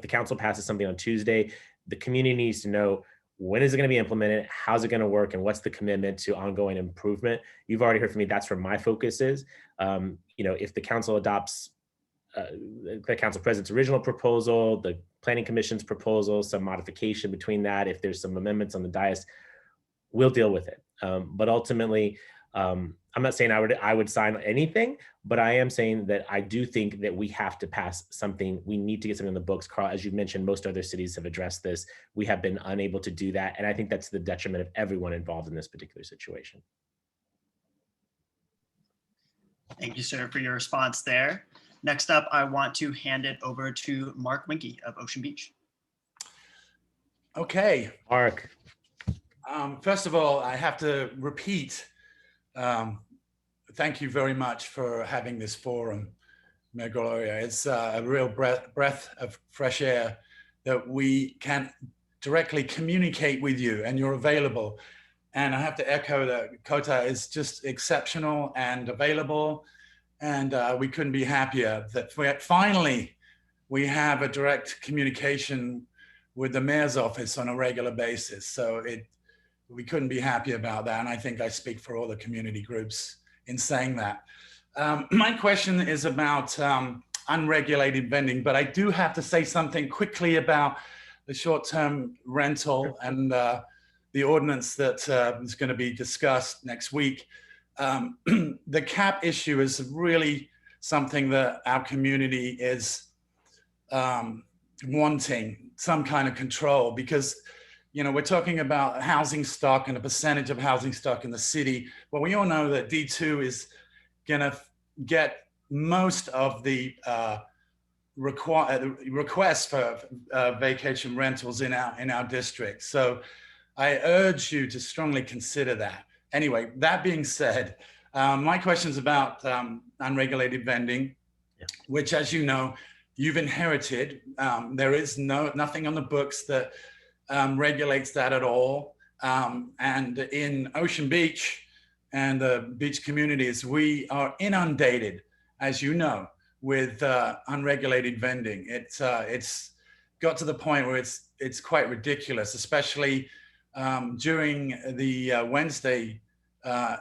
council passes something on Tuesday, the community needs to know, when is it going to be implemented? How's it going to work? And what's the commitment to ongoing improvement? You've already heard from me. That's where my focus is. If the council adopts the council president's original proposal, the planning commission's proposal, some modification between that, if there's some amendments on the dais, we'll deal with it. But ultimately, I'm not saying I would sign anything, but I am saying that I do think that we have to pass something. We need to get something in the books. Carl, as you mentioned, most other cities have addressed this. We have been unable to do that. And I think that's the detriment of everyone involved in this particular situation. Thank you, sir, for your response there. Next up, I want to hand it over to Mark Winke of Ocean Beach. Okay. Mark. First of all, I have to repeat, thank you very much for having this forum, Mayor Gloria. It's a real breath of fresh air that we can directly communicate with you, and you're available. And I have to echo that Kota is just exceptional and available. And we couldn't be happier that finally we have a direct communication with the mayor's office on a regular basis. So we couldn't be happy about that. And I think I speak for all the community groups in saying that. My question is about unregulated vending, but I do have to say something quickly about the short-term rental and the ordinance that is going to be discussed next week. The cap issue is really something that our community is wanting some kind of control, because we're talking about housing stock and a percentage of housing stock in the city. Well, we all know that D2 is going to get most of the requests for vacation rentals in our district. So I urge you to strongly consider that. Anyway, that being said, my question is about unregulated vending, which, as you know, you've inherited. There is nothing on the books that regulates that at all. And in Ocean Beach and the beach communities, we are inundated, as you know, with unregulated vending. It's got to the point where it's quite ridiculous, especially during the Wednesday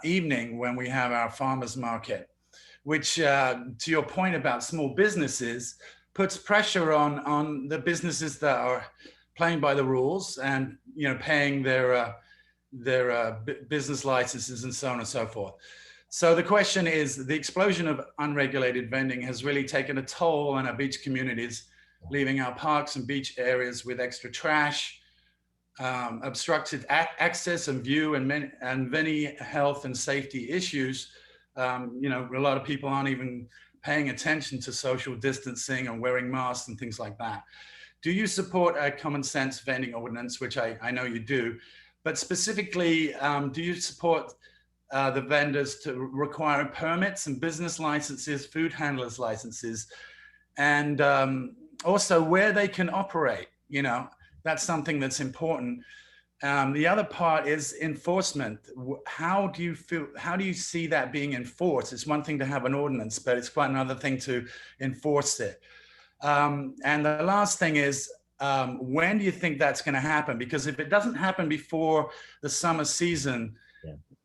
evening when we have our farmers market, which to your point about small businesses, puts pressure on the businesses that are playing by the rules and, you know, paying their business licenses and so on and so forth. So the question is, the explosion of unregulated vending has really taken a toll on our beach communities, leaving our parks and beach areas with extra trash, obstructed access and view, and many health and safety issues. You know, a lot of people aren't even paying attention to social distancing and wearing masks and things like that. Do you support a common sense vending ordinance, which I know you do, but specifically, do you support the vendors to require permits and business licenses, food handlers licenses, and also where they can operate? You know, that's something that's important. The other part is enforcement. How do you see that being enforced? It's one thing to have an ordinance, but it's quite another thing to enforce it. And the last thing is, when do you think that's going to happen? Because if it doesn't happen before the summer season,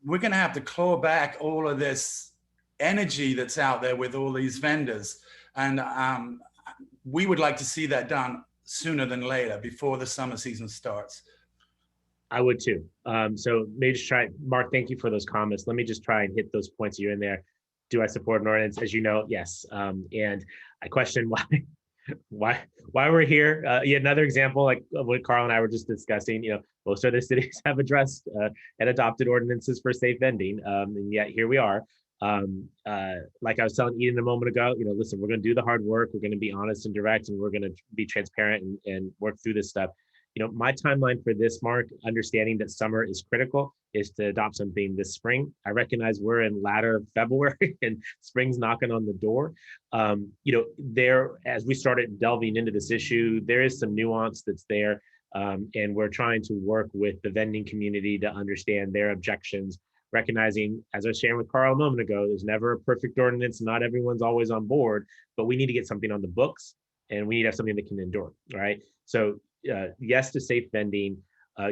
we're going to have to claw back all of this energy that's out there with all these vendors. And we would like to see that done sooner than later, before the summer season starts. I would too. So maybe just try, Mark, thank you for those comments. Let me just try and hit those points you're in there. Do I support an ordinance? As you know, yes. And I question why we're here. Yet another example, like what Carl and I were just discussing, you know, most other cities have addressed and adopted ordinances for safe vending. And yet here we are. Like I was telling Eden a moment ago, you know, listen, we're going to do the hard work. We're going to be honest and direct, and we're going to be transparent and work through this stuff. You know, my timeline for this, Mark, understanding that summer is critical, is to adopt something this spring. I recognize we're in latter February and spring's knocking on the door. You know, as we started delving into this issue, there is some nuance that's there. And we're trying to work with the vending community to understand their objections, recognizing, as I was sharing with Carl a moment ago, there's never a perfect ordinance. Not everyone's always on board, but we need to get something on the books, and we need to have something that can endure, right? So yes to safe vending.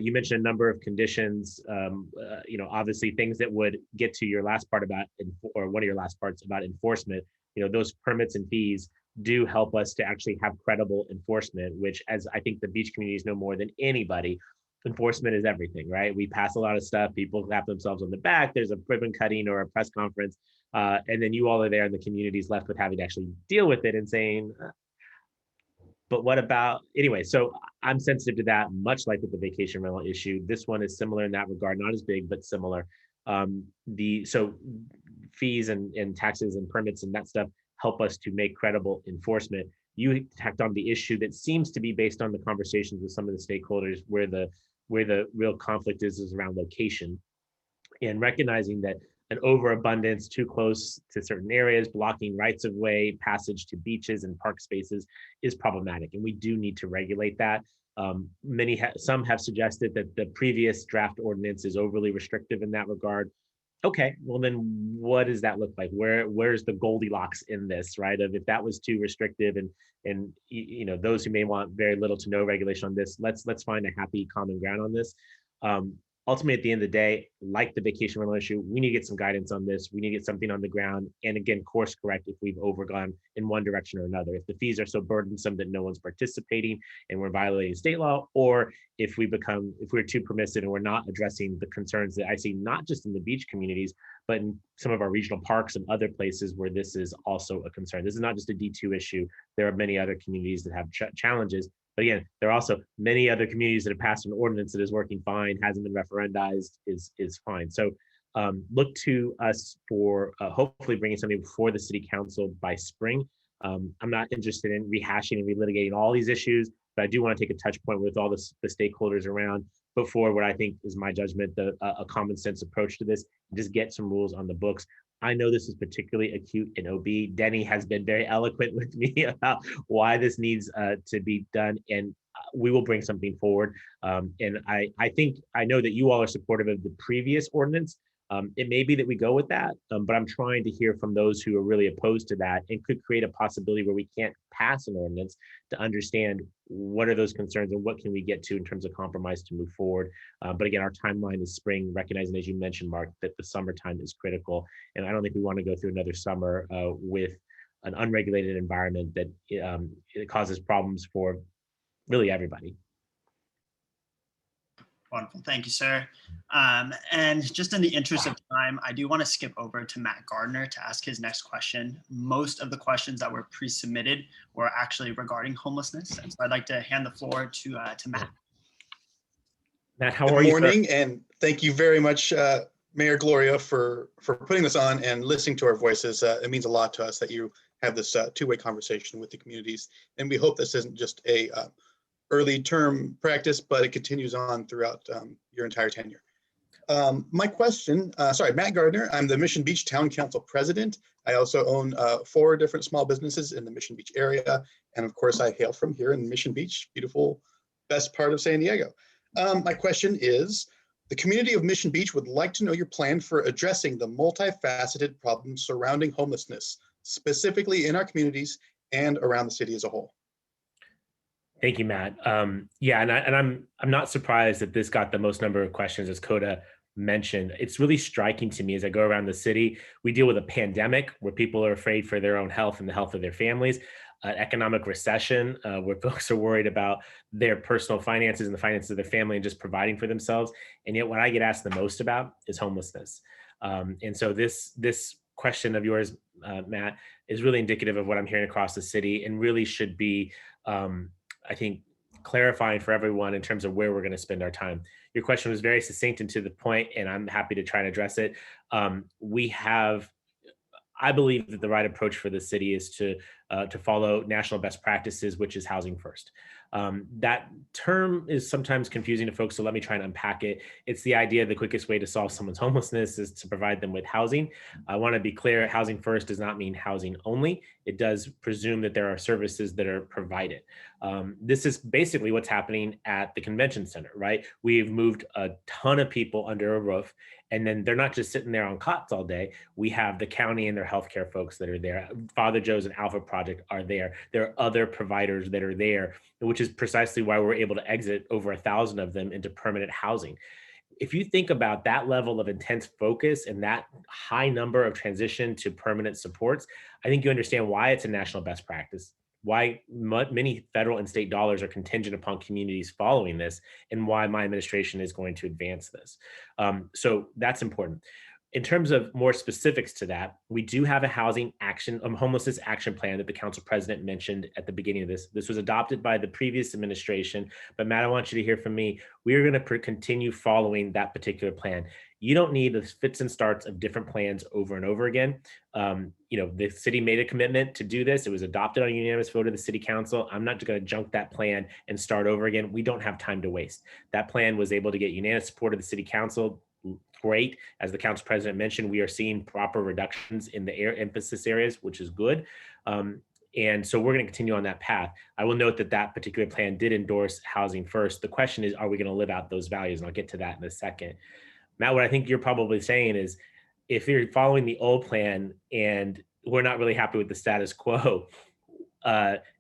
You mentioned a number of conditions, you know, obviously things that would get to your last part about, or one of your last parts about enforcement. You know, those permits and fees do help us to actually have credible enforcement, which, as I think the beach communities know more than anybody, enforcement is everything, right? We pass a lot of stuff, people clap themselves on the back, there's a ribbon cutting or a press conference, and then you all are there and the community is left with having to actually deal with it and saying, but what about, anyway, so I'm sensitive to that, much like with the vacation rental issue. This one is similar in that regard, not as big, but similar. So fees and taxes and permits and that stuff help us to make credible enforcement. You tacked on the issue that seems to be based on the conversations with some of the stakeholders where the real conflict is around location, and recognizing that an overabundance too close to certain areas, blocking rights of way, passage to beaches and park spaces is problematic. And we do need to regulate that. Some have suggested that the previous draft ordinance is overly restrictive in that regard. Okay, well then what does that look like? Where's the Goldilocks in this, right? Of if that was too restrictive and you know, those who may want very little to no regulation on this, let's find a happy common ground on this. Ultimately, at the end of the day, like the vacation rental issue, we need to get some guidance on this. We need to get something on the ground. And again, course correct if we've overgone in one direction or another. If the fees are so burdensome that no one's participating and we're violating state law, or if we're too permissive and we're not addressing the concerns that I see, not just in the beach communities, but in some of our regional parks and other places where this is also a concern. This is not just a D2 issue. There are many other communities that have challenges. But again, there are also many other communities that have passed an ordinance that is working fine, hasn't been referendized, is fine. So look to us for hopefully bringing something before the city council by spring. I'm not interested in rehashing and relitigating all these issues, but I do want to take a touch point with all the stakeholders around before what I think is my judgment, a common sense approach to this, just get some rules on the books. I know this is particularly acute in OB. Denny has been very eloquent with me about why this needs to be done, and we will bring something forward. And I know that you all are supportive of the previous ordinance. It may be that we go with that, but I'm trying to hear from those who are really opposed to that and could create a possibility where we can't pass an ordinance to understand what are those concerns and what can we get to in terms of compromise to move forward. But again, our timeline is spring, recognizing, as you mentioned, Mark, that the summertime is critical. And I don't think we want to go through another summer with an unregulated environment that it causes problems for really everybody. Wonderful. Thank you, sir. And just in the interest of time, I do want to skip over to Matt Gardner to ask his next question. Most of the questions that were pre-submitted were actually regarding homelessness. And so I'd like to hand the floor to Matt. Matt, how are you? Good morning, and thank you very much, Mayor Gloria, for putting this on and listening to our voices. It means a lot to us that you have this two-way conversation with the communities. And we hope this isn't just a early term practice, but it continues on throughout your entire tenure. My question, Matt Gardner, I'm the Mission Beach Town Council President. I also own 4 different small businesses in the Mission Beach area. And of course, I hail from here in Mission Beach, beautiful, best part of San Diego. My question is, the community of Mission Beach would like to know your plan for addressing the multifaceted problems surrounding homelessness, specifically in our communities and around the city as a whole. Thank you, Matt. Yeah, and I'm not surprised that this got the most number of questions, as Coda mentioned. It's really striking to me as I go around the city. We deal with a pandemic where people are afraid for their own health and the health of their families, an economic recession where folks are worried about their personal finances and the finances of their family and just providing for themselves. And yet what I get asked the most about is homelessness. And so this question of yours, Matt, is really indicative of what I'm hearing across the city and really should be, I think, clarifying for everyone in terms of where we're going to spend our time. Your question was very succinct and to the point, and I'm happy to try and address it. I believe that the right approach for the city is to follow national best practices, which is housing first. That term is sometimes confusing to folks, so let me try and unpack it. It's the idea the quickest way to solve someone's homelessness is to provide them with housing. I want to be clear, housing first does not mean housing only. It does presume that there are services that are provided. This is basically what's happening at the convention center, right? We've moved a ton of people under a roof, and then they're not just sitting there on cots all day. We have the county and their healthcare folks that are there. Father Joe's and Alpha Project are there. There are other providers that are there, which is precisely why we're able to exit over 1,000 of them into permanent housing. If you think about that level of intense focus and that high number of transition to permanent supports, I think you understand why it's a national best practice, why many federal and state dollars are contingent upon communities following this, and why my administration is going to advance this. So that's important. In terms of more specifics to that, we do have a homelessness action plan that the council president mentioned at the beginning of this. This was adopted by the previous administration, but Matt, I want you to hear from me. We are going to continue following that particular plan. You don't need the fits and starts of different plans over and over again. The city made a commitment to do this. It was adopted on a unanimous vote of the city council. I'm not going to junk that plan and start over again. We don't have time to waste. That plan was able to get unanimous support of the city council. Great. As the council president mentioned, we are seeing proper reductions in the emphasis areas, which is good. And so we're going to continue on that path. I will note that that particular plan did endorse housing first. The question is, are we going to live out those values? And I'll get to that in a second. Matt, what I think you're probably saying is, if you're following the old plan and we're not really happy with the status quo,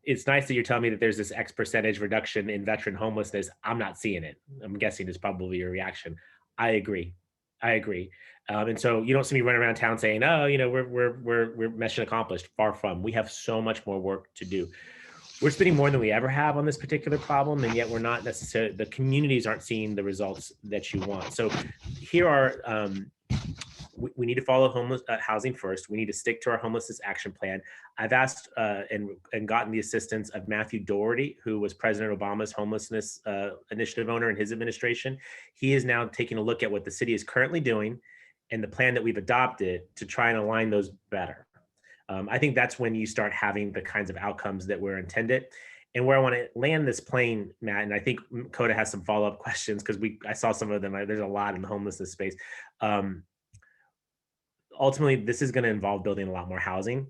it's nice that you're telling me that there's this X percentage reduction in veteran homelessness. I'm not seeing it. I'm guessing is probably your reaction. I agree. And so you don't see me running around town saying, oh, we're mission accomplished. Far from. We have so much more work to do. We're spending more than we ever have on this particular problem, and yet we're not necessarily, the communities aren't seeing the results that you want. So here are, we need to follow housing first. We need to stick to our homelessness action plan. I've asked and gotten the assistance of Matthew Doherty, who was President Obama's homelessness initiative owner in his administration. He is now taking a look at what the city is currently doing and the plan that we've adopted to try and align those better. I think that's when you start having the kinds of outcomes that were intended. And where I want to land this plane, Matt, and I think Coda has some follow-up questions because I saw some of them. There's a lot in the homelessness space. Ultimately, this is going to involve building a lot more housing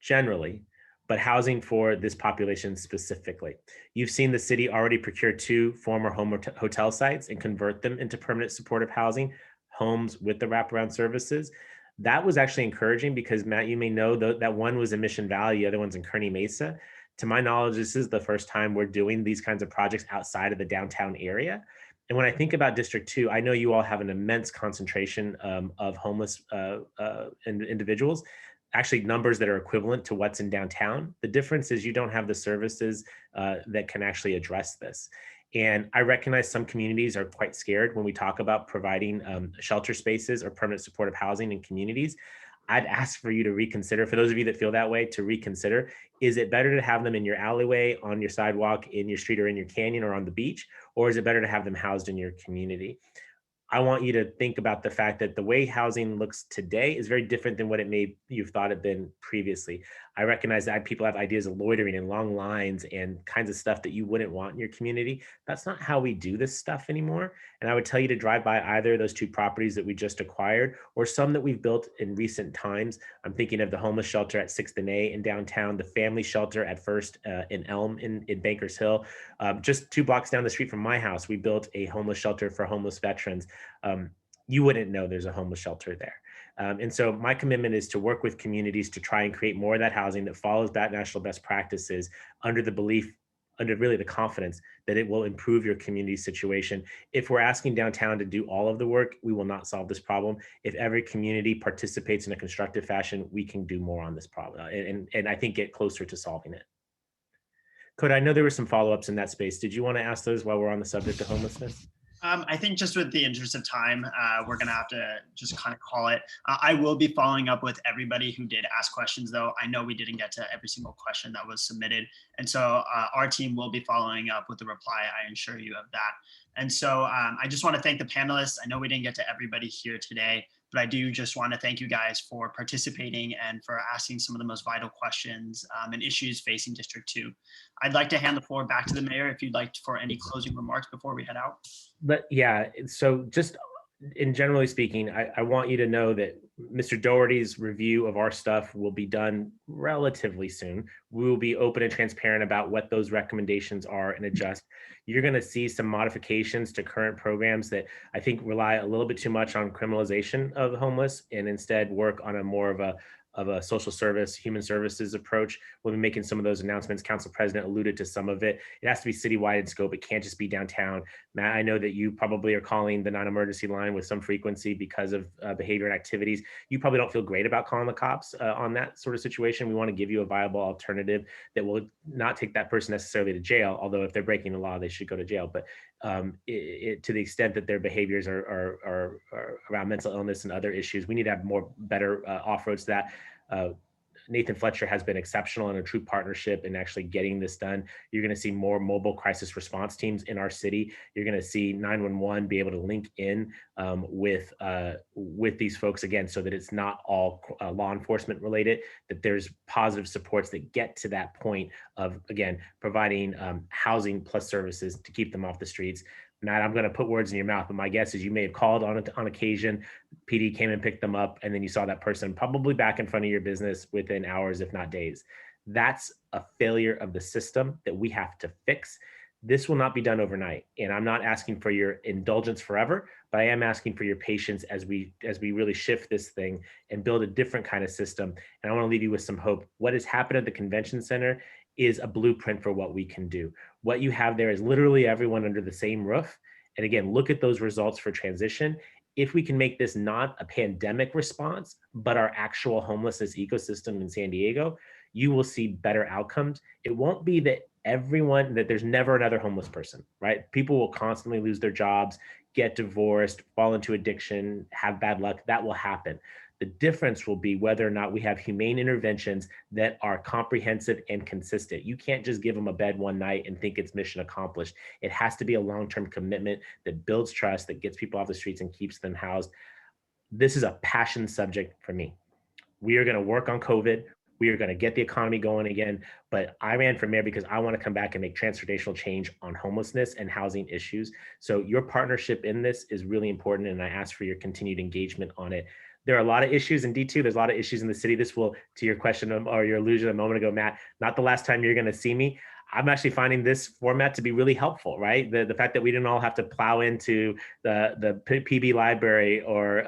generally, but housing for this population specifically. You've seen the city already procure 2 former hotel sites and convert them into permanent supportive housing, homes with the wraparound services. That was actually encouraging because, Matt, you may know that one was in Mission Valley, the other one's in Kearney Mesa. To my knowledge, this is the first time we're doing these kinds of projects outside of the downtown area. And when I think about District 2, I know you all have an immense concentration of homeless individuals. actually numbers that are equivalent to what's in downtown. The difference is you don't have the services that can actually address this. And I recognize some communities are quite scared when we talk about providing shelter spaces or permanent supportive housing in communities. I'd ask for you to reconsider, for those of you that feel that way, to reconsider. Is it better to have them in your alleyway, on your sidewalk, in your street, or in your canyon, or on the beach? Or is it better to have them housed in your community? I want you to think about the fact that the way housing looks today is very different than what you've thought it been previously. I recognize that people have ideas of loitering and long lines and kinds of stuff that you wouldn't want in your community. That's not how we do this stuff anymore. And I would tell you to drive by either of those two properties that we just acquired or some that we've built in recent times. I'm thinking of the homeless shelter at 6th and A in downtown, the family shelter at First in Elm in Bankers Hill. Just 2 blocks down the street from my house, we built a homeless shelter for homeless veterans. You wouldn't know there's a homeless shelter there. And so my commitment is to work with communities to try and create more of that housing that follows that national best practices under the belief, under really the confidence that it will improve your community situation. If we're asking downtown to do all of the work, we will not solve this problem. If every community participates in a constructive fashion, we can do more on this problem and I think get closer to solving it. Coda, I know there were some follow-ups in that space. Did you want to ask those while we're on the subject of homelessness? I think just with the interest of time, we're going to have to just kind of call it. I will be following up with everybody who did ask questions, though. I know we didn't get to every single question that was submitted. And so our team will be following up with the reply. I assure you of that. And so I just want to thank the panelists. I know we didn't get to everybody here today, but I do just want to thank you guys for participating and for asking some of the most vital questions and issues facing District 2. I'd like to hand the floor back to the mayor if you'd like for any closing remarks before we head out. But yeah, so just in generally speaking, I want you to know that Mr. Doherty's review of our stuff will be done relatively soon. We will be open and transparent about what those recommendations are and adjust. You're going to see some modifications to current programs that I think rely a little bit too much on criminalization of the homeless and instead work on a more of a social service, human services approach. We'll be making some of those announcements. Council President alluded to some of it. It has to be citywide in scope. It can't just be downtown. Matt, I know that you probably are calling the non-emergency line with some frequency because of behavior and activities. You probably don't feel great about calling the cops on that sort of situation. We want to give you a viable alternative that will not take that person necessarily to jail, although if they're breaking the law, they should go to jail. But to the extent that their behaviors are around mental illness and other issues, we need to have better off-roads to that. Nathan Fletcher has been exceptional in a true partnership in actually getting this done. You're going to see more mobile crisis response teams in our city. You're going to see 911 be able to link in with these folks again, so that it's not all law enforcement related, that there's positive supports that get to that point of, again, providing housing plus services to keep them off the streets. Matt, I'm going to put words in your mouth, but my guess is you may have called on occasion, PD came and picked them up, and then you saw that person probably back in front of your business within hours, if not days. That's a failure of the system that we have to fix. This will not be done overnight, and I'm not asking for your indulgence forever, but I am asking for your patience as we really shift this thing and build a different kind of system. And I want to leave you with some hope. What has happened at the convention center is a blueprint for what we can do. What you have there is literally everyone under the same roof. And again, look at those results for transition. If we can make this not a pandemic response, but our actual homelessness ecosystem in San Diego, you will see better outcomes. It won't be that there's never another homeless person, right? People will constantly lose their jobs, get divorced, fall into addiction, have bad luck. That will happen. The difference will be whether or not we have humane interventions that are comprehensive and consistent. You can't just give them a bed one night and think it's mission accomplished. It has to be a long-term commitment that builds trust, that gets people off the streets and keeps them housed. This is a passion subject for me. We are going to work on COVID. We are going to get the economy going again. But I ran for mayor because I want to come back and make transformational change on homelessness and housing issues. So your partnership in this is really important, and I ask for your continued engagement on it. There are a lot of issues in D2. There's a lot of issues in the city. This will, to your question or your allusion a moment ago, Matt, not the last time you're going to see me. I'm actually finding this format to be really helpful, right? The fact that we didn't all have to plow into the PB library or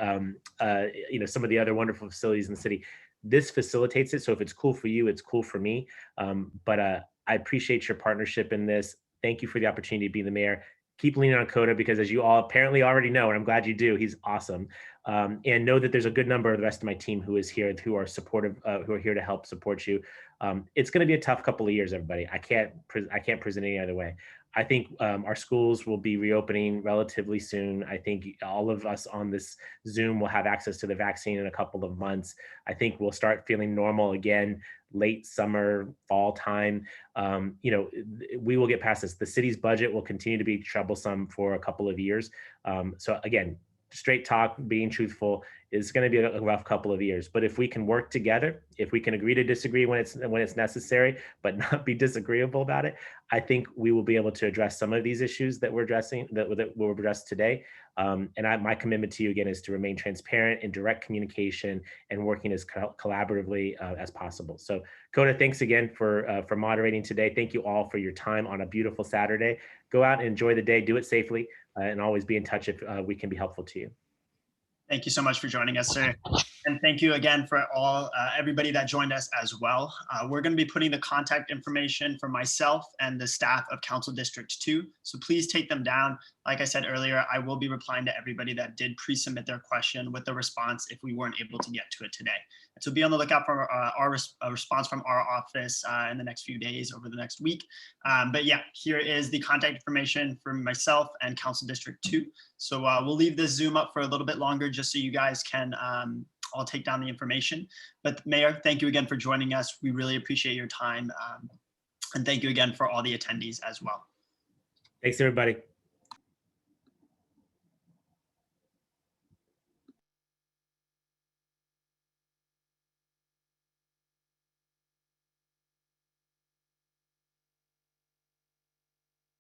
some of the other wonderful facilities in the city. This facilitates it. So if it's cool for you, it's cool for me. But I appreciate your partnership in this. Thank you for the opportunity to be the mayor. Keep leaning on Coda, because as you all apparently already know, and I'm glad you do, he's awesome. and know that there's a good number of the rest of my team who is here, who are supportive, who are here to help support you. It's going to be a tough couple of years, everybody. I can't present any other way. I think our schools will be reopening relatively soon. I think all of us on this Zoom will have access to the vaccine in a couple of months. I think we'll start feeling normal again, late summer, fall time. We will get past this. The city's budget will continue to be troublesome for a couple of years. So again, straight talk, being truthful, is going to be a rough couple of years. But if we can work together, if we can agree to disagree when it's necessary, but not be disagreeable about it, I think we will be able to address some of these issues that we're addressing, that we'll address today. My commitment to you again is to remain transparent in direct communication and working as collaboratively as possible. So Coda, thanks again for moderating today. Thank you all for your time on a beautiful Saturday. Go out and enjoy the day, do it safely, and always be in touch if we can be helpful to you. Thank you so much for joining us, sir. And thank you again for everybody that joined us as well. We're going to be putting the contact information for myself and the staff of Council District 2. So please take them down. Like I said earlier, I will be replying to everybody that did pre-submit their question with the response if we weren't able to get to it today. So be on the lookout for a response from our office in the next few days, over the next week. But yeah, here is the contact information for myself and Council District 2. So we'll leave this Zoom up for a little bit longer just so you guys can all take down the information. But Mayor, thank you again for joining us. We really appreciate your time. And thank you again for all the attendees as well. Thanks, everybody.